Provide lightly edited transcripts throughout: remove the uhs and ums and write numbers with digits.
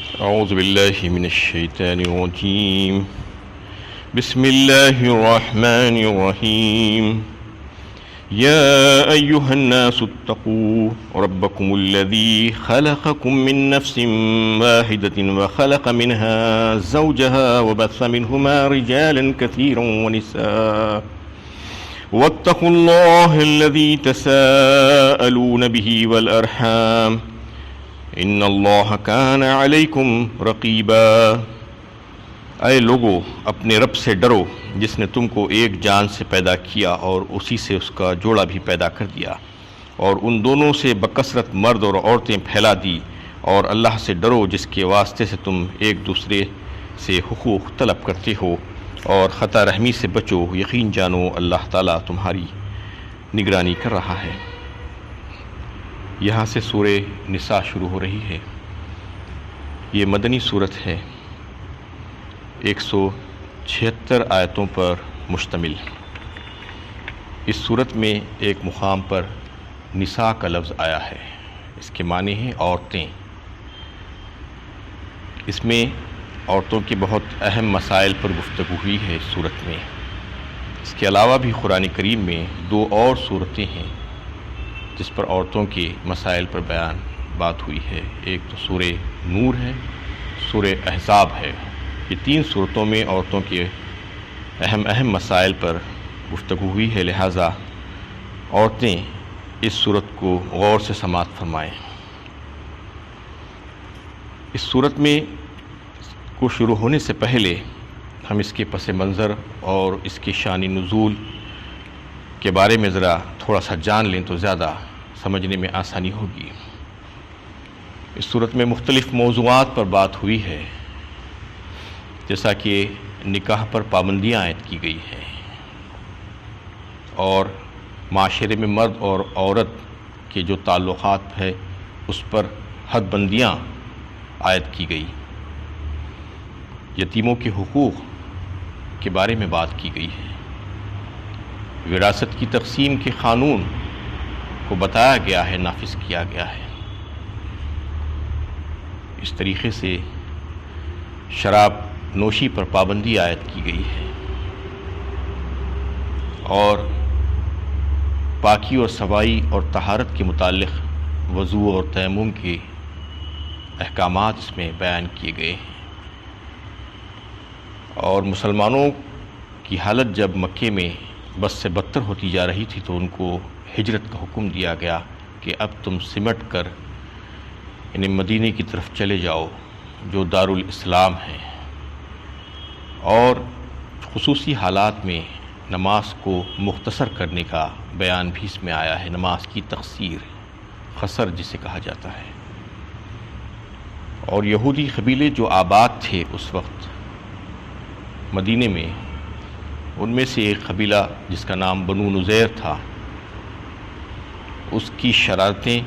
أعوذ بالله من الشيطان الرجيم. بسم الله الرحمن الرحيم. يا أيها الناس اتقوا ربكم الذي خلقكم من نفس واحدة وخلق منها زوجها وبث منهما رجالا كثيرا ونساء واتقوا الله الذي تساءلون به والأرحام ان اللہ کان علیکم رقیبا. اے لوگو، اپنے رب سے ڈرو جس نے تم کو ایک جان سے پیدا کیا اور اسی سے اس کا جوڑا بھی پیدا کر دیا، اور ان دونوں سے بکثرت مرد اور عورتیں پھیلا دی. اور اللہ سے ڈرو جس کے واسطے سے تم ایک دوسرے سے حقوق طلب کرتے ہو، اور خطا رحمی سے بچو. یقین جانو اللہ تعالیٰ تمہاری نگرانی کر رہا ہے. یہاں سے سورہ نساء شروع ہو رہی ہے. یہ مدنی صورت ہے، 176 آیتوں پر مشتمل. اس صورت میں ایک مقام پر نساء کا لفظ آیا ہے. اس کے معنی ہیں عورتیں. اس میں عورتوں کے بہت اہم مسائل پر گفتگو ہوئی ہے اس صورت میں. اس کے علاوہ بھی قرآن کریم میں 2 اور صورتیں ہیں جس پر عورتوں کے مسائل پر بات ہوئی ہے. ایک تو سورہ نور ہے، سورہ احزاب ہے. یہ 3 صورتوں میں عورتوں کے اہم مسائل پر گفتگو ہوئی ہے. لہٰذا عورتیں اس صورت کو غور سے سماعت فرمائیں. اس صورت میں کو شروع ہونے سے پہلے ہم اس کے پس منظر اور اس کے شان نزول کے بارے میں ذرا تھوڑا سا جان لیں تو زیادہ سمجھنے میں آسانی ہوگی. اس صورت میں مختلف موضوعات پر بات ہوئی ہے، جیسا کہ نکاح پر پابندیاں عائد کی گئی ہیں، اور معاشرے میں مرد اور عورت کے جو تعلقات ہے اس پر حد بندیاں عائد کی گئی. یتیموں کے حقوق کے بارے میں بات کی گئی ہے. وراثت کی تقسیم کے قانون کو بتایا گیا ہے، نافذ کیا گیا ہے. اس طریقے سے شراب نوشی پر پابندی عائد کی گئی ہے، اور پاکی اور صفائی اور طہارت کے متعلق وضو اور تیمم کے احکامات اس میں بیان کیے گئے ہیں. اور مسلمانوں کی حالت جب مکے میں بس سے بدتر ہوتی جا رہی تھی تو ان کو ہجرت کا حکم دیا گیا کہ اب تم سمٹ کر مدینے کی طرف چلے جاؤ جو دارالاسلام ہے. اور خصوصی حالات میں نماز کو مختصر کرنے کا بیان بھی اس میں آیا ہے. نماز کی تقصیر، قصر جسے کہا جاتا ہے. اور یہودی قبیلے جو آباد تھے اس وقت مدینے میں، ان میں سے ایک قبیلہ جس کا نام بنو نذیر تھا، اس کی شرارتیں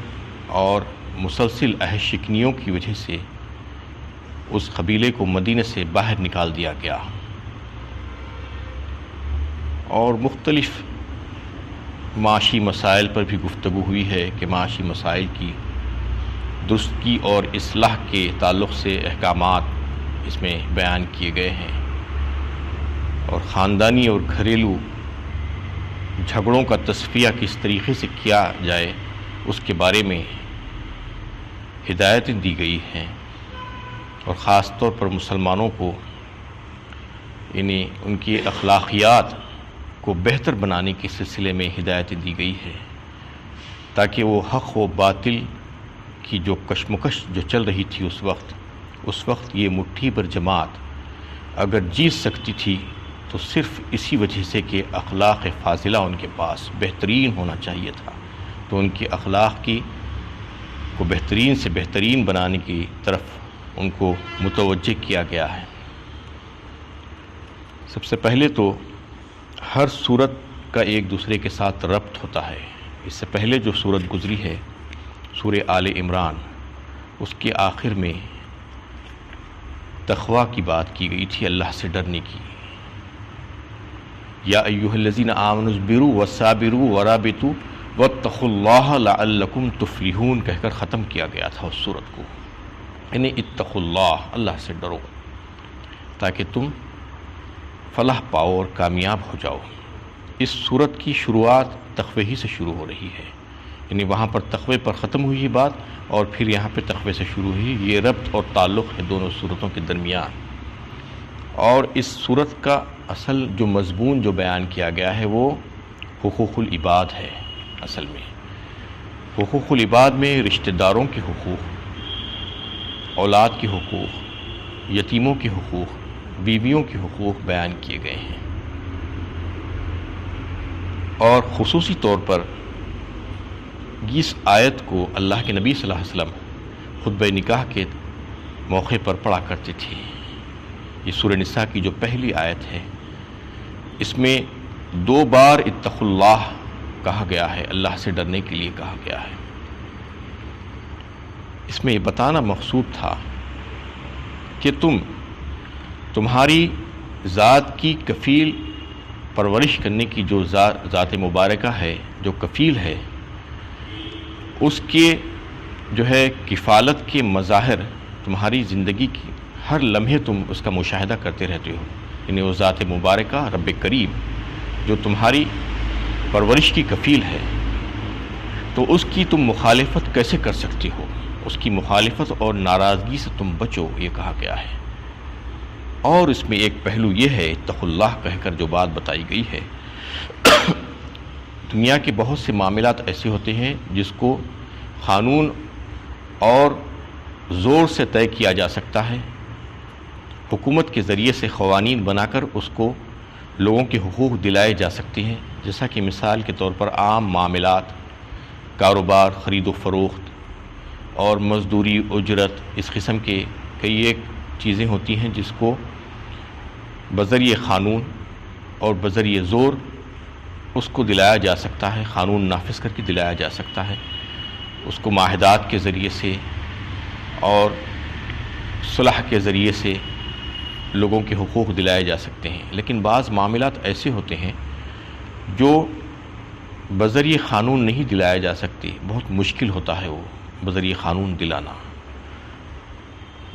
اور مسلسل عہد شکنیوں کی وجہ سے اس قبیلے کو مدینے سے باہر نکال دیا گیا. اور مختلف معاشی مسائل پر بھی گفتگو ہوئی ہے کہ معاشی مسائل کی درستگی اور اصلاح کے تعلق سے احکامات اس میں بیان کیے گئے ہیں، اور خاندانی اور گھریلو جھگڑوں کا تصفیہ کس طریقے سے کیا جائے اس کے بارے میں ہدایتیں دی گئی ہیں. اور خاص طور پر مسلمانوں کو ان کی اخلاقیات کو بہتر بنانے کے سلسلے میں ہدایتیں دی گئی ہے، تاکہ وہ حق و باطل کی جو کشمکش جو چل رہی تھی اس وقت یہ مٹھی پر جماعت اگر جیت سکتی تھی تو صرف اسی وجہ سے کہ اخلاق فاضلہ ان کے پاس بہترین ہونا چاہیے تھا. تو ان کے اخلاق کو بہترین سے بہترین بنانے کی طرف ان کو متوجہ کیا گیا ہے. سب سے پہلے تو ہر صورت کا ایک دوسرے کے ساتھ ربط ہوتا ہے. اس سے پہلے جو صورت گزری ہے سورہ آل عمران، اس کے آخر میں تقویٰ کی بات کی گئی تھی، اللہ سے ڈرنے کی. یا ایھا الذین آمنوا اصبروا وصابروا ورابطوا واتقوا اللہ لعلکم تفلحون کہہ کر ختم کیا گیا تھا اس صورت کو. یعنی اتقوا اللہ، اللہ سے ڈرو تاکہ تم فلاح پاؤ اور کامیاب ہو جاؤ۔ اس صورت کی شروعات تقوی ہی سے شروع ہو رہی ہے، یعنی وہاں پر تقوی پر ختم ہوئی بات اور پھر یہاں پہ تقوی سے شروع ہوئی۔ یہ ربط اور تعلق ہے دونوں صورتوں کے درمیان۔ اور اس صورت کا اصل جو مضمون جو بیان کیا گیا ہے وہ حقوق العباد ہے۔ اصل میں حقوق العباد میں رشتہ داروں کے حقوق، اولاد کے حقوق، یتیموں کے حقوق، بیویوں کے حقوق بیان کیے گئے ہیں، اور خصوصی طور پر اس آیت کو اللہ کے نبی صلی اللہ علیہ وسلم خطبہ نکاح کے موقع پر پڑھا کرتے تھے۔ یہ سورہ نساء کی جو پہلی آیت ہے، اس میں 2 بار اتقوا اللہ کہا گیا ہے، اللہ سے ڈرنے کے لیے کہا گیا ہے۔ اس میں یہ بتانا مقصود تھا کہ تمہاری ذات کی کفیل پرورش کرنے کی جو ذات مبارکہ ہے، جو کفیل ہے، اس کے جو ہے کفالت کے مظاہر تمہاری زندگی کی ہر لمحے تم اس کا مشاہدہ کرتے رہتے ہو، یعنی وہ ذات مبارکہ رب کریم جو تمہاری پرورش کی کفیل ہے، تو اس کی تم مخالفت کیسے کر سکتے ہو؟ اس کی مخالفت اور ناراضگی سے تم بچو، یہ کہا گیا ہے۔ اور اس میں ایک پہلو یہ ہے، اتقوا اللہ کہہ کر جو بات بتائی گئی ہے، دنیا کے بہت سے معاملات ایسے ہوتے ہیں جس کو قانون اور زور سے طے کیا جا سکتا ہے، حکومت کے ذریعے سے قوانین بنا کر اس کو لوگوں کے حقوق دلائے جا سکتے ہیں، جیسا کہ مثال کے طور پر عام معاملات، کاروبار، خرید و فروخت اور مزدوری، اجرت، اس قسم کے کئی ایک چیزیں ہوتی ہیں جس کو بذریعہ قانون اور بذریعہ زور اس کو دلایا جا سکتا ہے، قانون نافذ کر کے دلایا جا سکتا ہے، اس کو معاہدات کے ذریعے سے اور صلح کے ذریعے سے لوگوں کے حقوق دلائے جا سکتے ہیں۔ لیکن بعض معاملات ایسے ہوتے ہیں جو بذریعہ قانون نہیں دلائے جا سکتے، بہت مشکل ہوتا ہے وہ بذریعہ قانون دلانا۔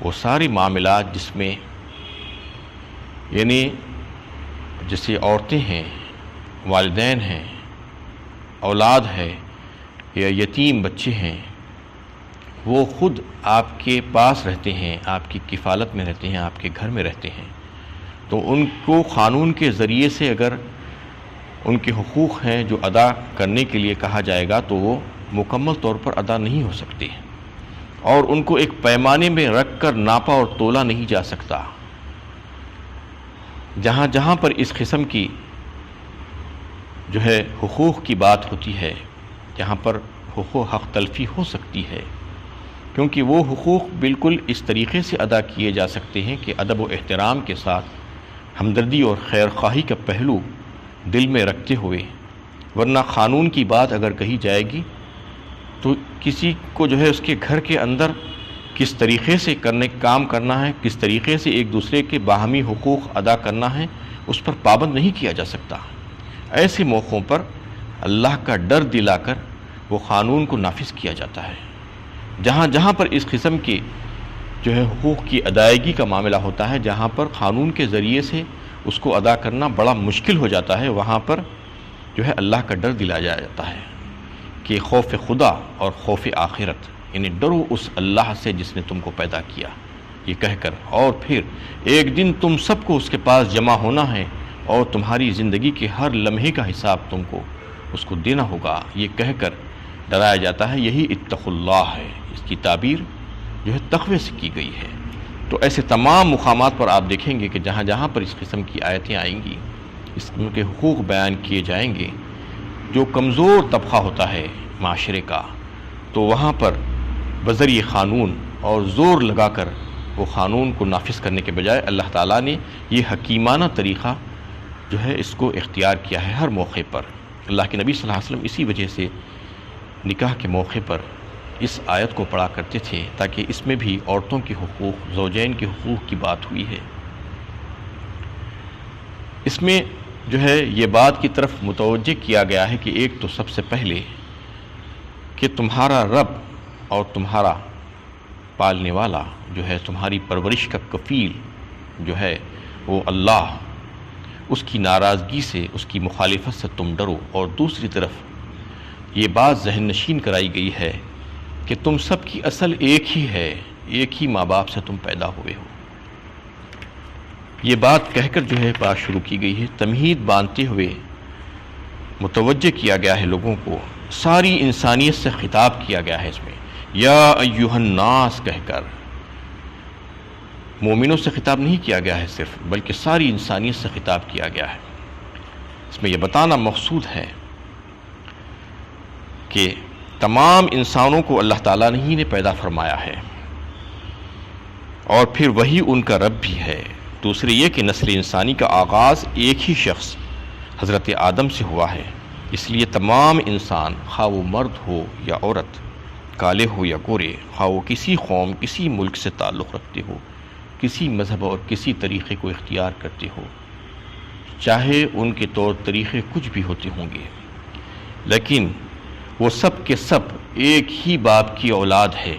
وہ سارے معاملات جس میں یعنی جیسے عورتیں ہیں، والدین ہیں، اولاد ہے یا یتیم بچے ہیں، وہ خود آپ کے پاس رہتے ہیں، آپ کی کفالت میں رہتے ہیں، آپ کے گھر میں رہتے ہیں، تو ان کو قانون کے ذریعے سے اگر ان کے حقوق ہیں جو ادا کرنے کے لیے کہا جائے گا تو وہ مکمل طور پر ادا نہیں ہو سکتے، اور ان کو ایک پیمانے میں رکھ کر ناپا اور تولا نہیں جا سکتا۔ جہاں جہاں پر اس قسم کی جو ہے حقوق کی بات ہوتی ہے، جہاں پر حقوق حق تلفی ہو سکتی ہے، کیونکہ وہ حقوق بالکل اس طریقے سے ادا کیے جا سکتے ہیں کہ ادب و احترام کے ساتھ، ہمدردی اور خیر خواہی کا پہلو دل میں رکھتے ہوئے، ورنہ قانون کی بات اگر کہی جائے گی تو کسی کو جو ہے اس کے گھر کے اندر کس طریقے سے کام کرنا ہے، کس طریقے سے ایک دوسرے کے باہمی حقوق ادا کرنا ہے، اس پر پابند نہیں کیا جا سکتا۔ ایسے موقعوں پر اللہ کا ڈر دلا کر وہ قانون کو نافذ کیا جاتا ہے۔ جہاں جہاں پر اس قسم کے جو ہے حقوق کی ادائیگی کا معاملہ ہوتا ہے، جہاں پر قانون کے ذریعے سے اس کو ادا کرنا بڑا مشکل ہو جاتا ہے، وہاں پر جو ہے اللہ کا ڈر دلایا جاتا ہے کہ خوف خدا اور خوف آخرت، یعنی ڈرو اس اللہ سے جس نے تم کو پیدا کیا، یہ کہہ کر، اور پھر ایک دن تم سب کو اس کے پاس جمع ہونا ہے اور تمہاری زندگی کے ہر لمحے کا حساب تم کو اس کو دینا ہوگا، یہ کہہ کر ڈرایا جاتا ہے۔ یہی اتقوا اللہ ہے، اس کی تعبیر جو ہے تقوی سے کی گئی ہے۔ تو ایسے تمام مقامات پر آپ دیکھیں گے کہ جہاں جہاں پر اس قسم کی آیتیں آئیں گی، اس قسم کے حقوق بیان کیے جائیں گے، جو کمزور طبقہ ہوتا ہے معاشرے کا، تو وہاں پر بذریعہ قانون اور زور لگا کر وہ قانون کو نافذ کرنے کے بجائے اللہ تعالیٰ نے یہ حکیمانہ طریقہ جو ہے اس کو اختیار کیا ہے ہر موقع پر۔ اللہ کے نبی صلی اللہ علیہ وسلم اسی وجہ سے نکاح کے موقع پر اس آیت کو پڑھا کرتے تھے، تاکہ اس میں بھی عورتوں کے حقوق، زوجین کے حقوق کی بات ہوئی ہے۔ اس میں جو ہے یہ بات کی طرف متوجہ کیا گیا ہے کہ ایک تو سب سے پہلے کہ تمہارا رب اور تمہارا پالنے والا جو ہے، تمہاری پرورش کا کفیل جو ہے وہ اللہ، اس کی ناراضگی سے، اس کی مخالفت سے تم ڈرو۔ اور دوسری طرف یہ بات ذہن نشین کرائی گئی ہے کہ تم سب کی اصل ایک ہی ہے، ایک ہی ماں باپ سے تم پیدا ہوئے ہو۔ یہ بات کہہ کر جو ہے بات شروع کی گئی ہے، تمہید باندھتے ہوئے متوجہ کیا گیا ہے لوگوں کو، ساری انسانیت سے خطاب کیا گیا ہے اس میں، یا ایھا الناس کہہ کر۔ مومنوں سے خطاب نہیں کیا گیا ہے صرف، بلکہ ساری انسانیت سے خطاب کیا گیا ہے۔ اس میں یہ بتانا مقصود ہے کہ تمام انسانوں کو اللہ تعالیٰ ہی نے پیدا فرمایا ہے، اور پھر وہی ان کا رب بھی ہے۔ دوسرے یہ کہ نسل انسانی کا آغاز ایک ہی شخص حضرت آدم سے ہوا ہے، اس لیے تمام انسان، خواہ وہ مرد ہو یا عورت، کالے ہو یا گورے، خواہ وہ کسی قوم، کسی ملک سے تعلق رکھتے ہو، کسی مذہب اور کسی طریقے کو اختیار کرتے ہو، چاہے ان کے طور طریقے کچھ بھی ہوتے ہوں گے، لیکن وہ سب کے سب ایک ہی باپ کی اولاد ہے۔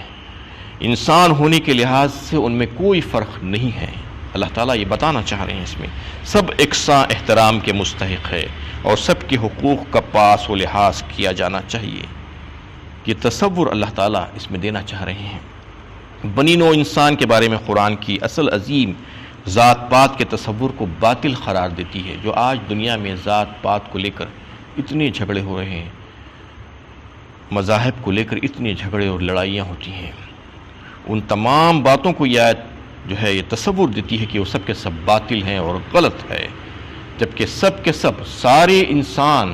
انسان ہونے کے لحاظ سے ان میں کوئی فرق نہیں ہے۔ اللہ تعالیٰ یہ بتانا چاہ رہے ہیں اس میں سب یکساں احترام کے مستحق ہے، اور سب کے حقوق کا پاس و لحاظ کیا جانا چاہیے۔ یہ تصور اللہ تعالیٰ اس میں دینا چاہ رہے ہیں۔ بنی نوع انسان کے بارے میں قرآن کی اصل عظیم ذات پات کے تصور کو باطل قرار دیتی ہے، جو آج دنیا میں ذات پات کو لے کر اتنے جھگڑے ہو رہے ہیں، مذاہب کو لے کر اتنے جھگڑے اور لڑائیاں ہوتی ہیں۔ ان تمام باتوں کو یہ آیت جو ہے یہ تصور دیتی ہے کہ وہ سب کے سب باطل ہیں اور غلط ہے، جبکہ سب کے سب سارے انسان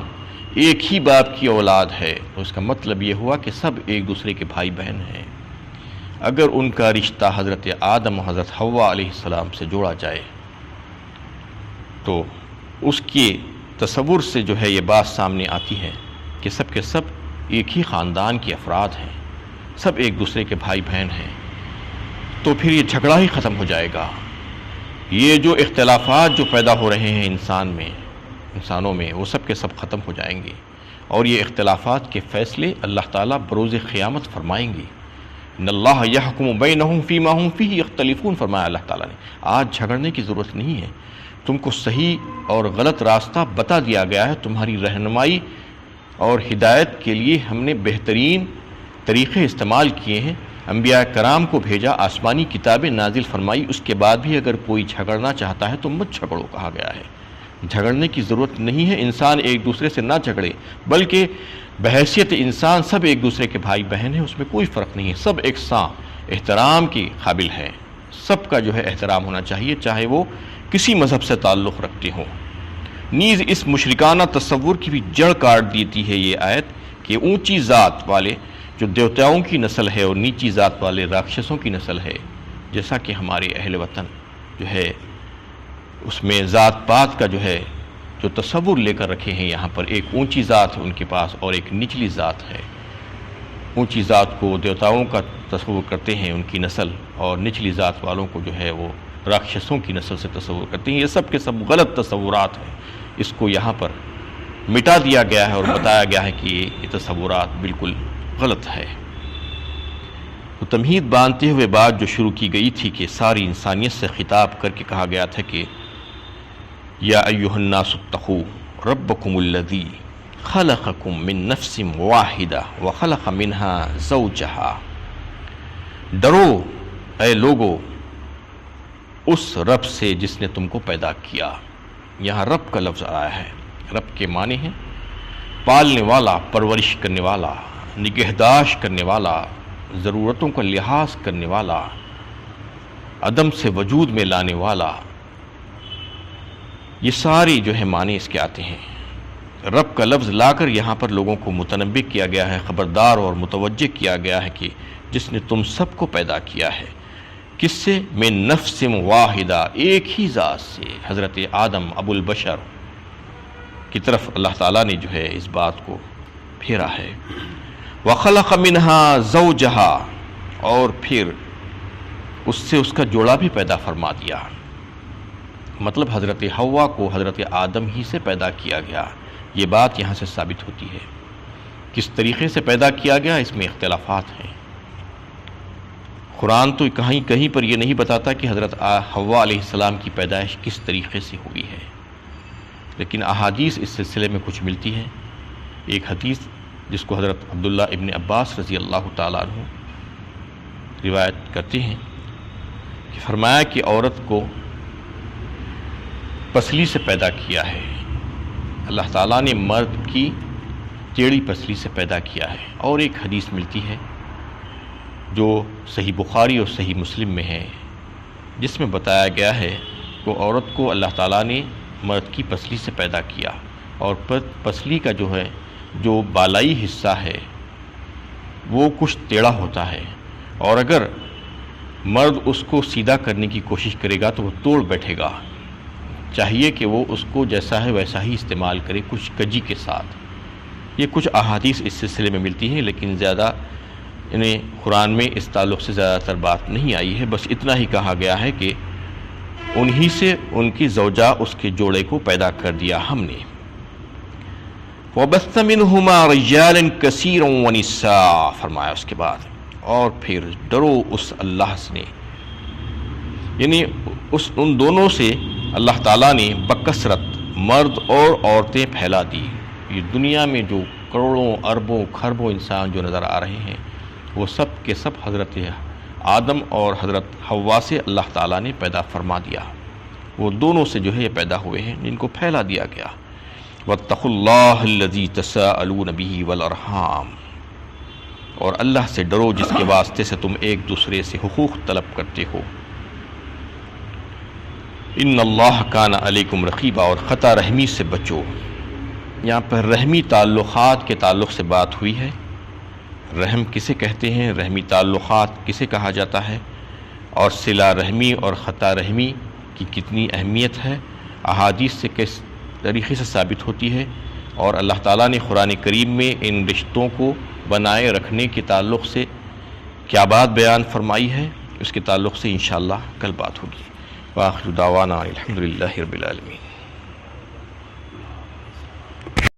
ایک ہی باپ کی اولاد ہے۔ تو اس کا مطلب یہ ہوا کہ سب ایک دوسرے کے بھائی بہن ہیں۔ اگر ان کا رشتہ حضرت آدم و حضرت حوا علیہ السلام سے جوڑا جائے تو اس کے تصور سے جو ہے یہ بات سامنے آتی ہے کہ سب کے سب ایک ہی خاندان کے افراد ہیں، سب ایک دوسرے کے بھائی بہن ہیں، تو پھر یہ جھگڑا ہی ختم ہو جائے گا۔ یہ جو اختلافات جو پیدا ہو رہے ہیں انسانوں میں وہ سب کے سب ختم ہو جائیں گے، اور یہ اختلافات کے فیصلے اللہ تعالیٰ بروز قیامت فرمائیں گے۔ ان اللہ یحکم بینہم فیما ھم فیہ یختلفون، فرمایا اللہ تعالیٰ نے۔ آج جھگڑنے کی ضرورت نہیں ہے، تم کو صحیح اور غلط راستہ بتا دیا گیا ہے، تمہاری رہنمائی اور ہدایت کے لیے ہم نے بہترین طریقے استعمال کیے ہیں۔ انبیاء کرام کو بھیجا، آسمانی کتابیں نازل فرمائی، اس کے بعد بھی اگر کوئی جھگڑنا چاہتا ہے تو مت جھگڑو کہا گیا ہے۔ جھگڑنے کی ضرورت نہیں ہے، انسان ایک دوسرے سے نہ جھگڑے، بلکہ بحیثیت انسان سب ایک دوسرے کے بھائی بہن ہیں، اس میں کوئی فرق نہیں ہے، سب یکساں احترام کی قابل ہے، سب کا جو ہے احترام ہونا چاہیے، چاہے وہ کسی مذہب سے تعلق رکھتے ہوں۔ نیز اس مشرکانہ تصور کی بھی جڑ کاٹ دیتی ہے یہ آیت کہ اونچی ذات والے جو دیوتاؤں کی نسل ہے اور نیچی ذات والے راکشسوں کی نسل ہے، جیسا کہ ہمارے اہل وطن جو ہے اس میں ذات پات کا جو ہے جو تصور لے کر رکھے ہیں، یہاں پر ایک اونچی ذات ہے ان کے پاس اور ایک نچلی ذات ہے۔ اونچی ذات کو دیوتاؤں کا تصور کرتے ہیں ان کی نسل، اور نچلی ذات والوں کو جو ہے وہ راکشسوں کی نسل سے تصور کرتے ہیں۔ یہ سب کے سب غلط تصورات ہیں، اس کو یہاں پر مٹا دیا گیا ہے اور بتایا گیا ہے کہ یہ تصورات بالکل غلط ہے۔ تو تمہید باندھتے ہوئے بات جو شروع کی گئی تھی کہ ساری انسانیت سے خطاب کر کے کہا گیا تھا کہ یا ایھا الناس اتقوا ربکم الذی خلقکم من نفس واحدہ وخلق منها زوجہا، ڈرو اے لوگو اس رب سے جس نے تم کو پیدا کیا۔ یہاں رب کا لفظ آیا ہے، رب کے معنی ہیں پالنے والا، پرورش کرنے والا، نگہداشت کرنے والا، ضرورتوں کا لحاظ کرنے والا، عدم سے وجود میں لانے والا، یہ ساری جو ہے معنی اس کے آتے ہیں۔ رب کا لفظ لا کر یہاں پر لوگوں کو متنبہ کیا گیا ہے، خبردار اور متوجہ کیا گیا ہے کہ جس نے تم سب کو پیدا کیا ہے، کس سے؟ من نفس واحدہ، ایک ہی ذات سے، حضرت آدم ابو البشر کی طرف اللہ تعالیٰ نے جو ہے اس بات کو پھیرا ہے۔ وَخَلَقَ مِنْهَا زَوْجَهَا، اور پھر اس سے اس کا جوڑا بھی پیدا فرما دیا۔ مطلب حضرت حوا کو حضرت آدم ہی سے پیدا کیا گیا۔ یہ بات یہاں سے ثابت ہوتی ہے۔ کس طریقے سے پیدا کیا گیا اس میں اختلافات ہیں۔ قرآن تو کہیں کہیں پر یہ نہیں بتاتا کہ حضرت حوا علیہ السلام کی پیدائش کس طریقے سے ہوئی ہے، لیکن احادیث اس سلسلے میں کچھ ملتی ہیں۔ ایک حدیث جس کو حضرت عبداللہ ابن عباس رضی اللہ تعالیٰ عنہ روایت کرتے ہیں کہ فرمایا کہ عورت کو پسلی سے پیدا کیا ہے، اللہ تعالیٰ نے مرد کی ٹیڑھی پسلی سے پیدا کیا ہے۔ اور ایک حدیث ملتی ہے جو صحیح بخاری اور صحیح مسلم میں ہے، جس میں بتایا گیا ہے کہ عورت کو اللہ تعالیٰ نے مرد کی پسلی سے پیدا کیا، اور پسلی کا جو بالائی حصہ ہے وہ کچھ ٹیڑھا ہوتا ہے، اور اگر مرد اس کو سیدھا کرنے کی کوشش کرے گا تو وہ توڑ بیٹھے گا۔ چاہیے کہ وہ اس کو جیسا ہے ویسا ہی استعمال کرے، کچھ کجی کے ساتھ۔ یہ کچھ احادیث اس سلسلے میں ملتی ہیں، لیکن زیادہ انہیں قرآن میں اس تعلق سے زیادہ تر بات نہیں آئی ہے۔ بس اتنا ہی کہا گیا ہے کہ انہی سے ان کی زوجہ اس کے جوڑے کو پیدا کر دیا ہم نے۔ وَبَثَّ مِنْهُمَا رِجَالًا كَثِيرًا وَنِسَاءً، فرمایا اس کے بعد اور پھر ڈرو اس اللہ سے، یعنی ان دونوں سے اللہ تعالیٰ نے بکثرت مرد اور عورتیں پھیلا دی۔ یہ دنیا میں جو کروڑوں اربوں کھربوں انسان جو نظر آ رہے ہیں وہ سب کے سب حضرت آدم اور حضرت حوا سے اللہ تعالیٰ نے پیدا فرما دیا۔ وہ دونوں سے جو ہے یہ پیدا ہوئے ہیں جن کو پھیلا دیا گیا۔ وَاتَّقُوا اللَّهَ الَّذِي تَسَاءَلُونَ بِهِ وَالْأَرْحَامَ، اور اللہ سے ڈرو جس کے واسطے سے تم ایک دوسرے سے حقوق طلب کرتے ہو۔ ان اللہ کان علیکم رقیبا، اور خطا رحمی سے بچو۔ یہاں پر رحمی تعلقات کے تعلق سے بات ہوئی ہے۔ رحم کسے کہتے ہیں، رحمی تعلقات کسے کہا جاتا ہے، اور صلہ رحمی اور خطا رحمی کی کتنی اہمیت ہے احادیث سے کس طریقے سے ثابت ہوتی ہے، اور اللہ تعالیٰ نے قرآن کریم میں ان رشتوں کو بنائے رکھنے کے تعلق سے کیا بات بیان فرمائی ہے، اس کے تعلق سے انشاءاللہ کل بات ہوگی۔ وآخر دعوانا الحمدللہ رب العالمین۔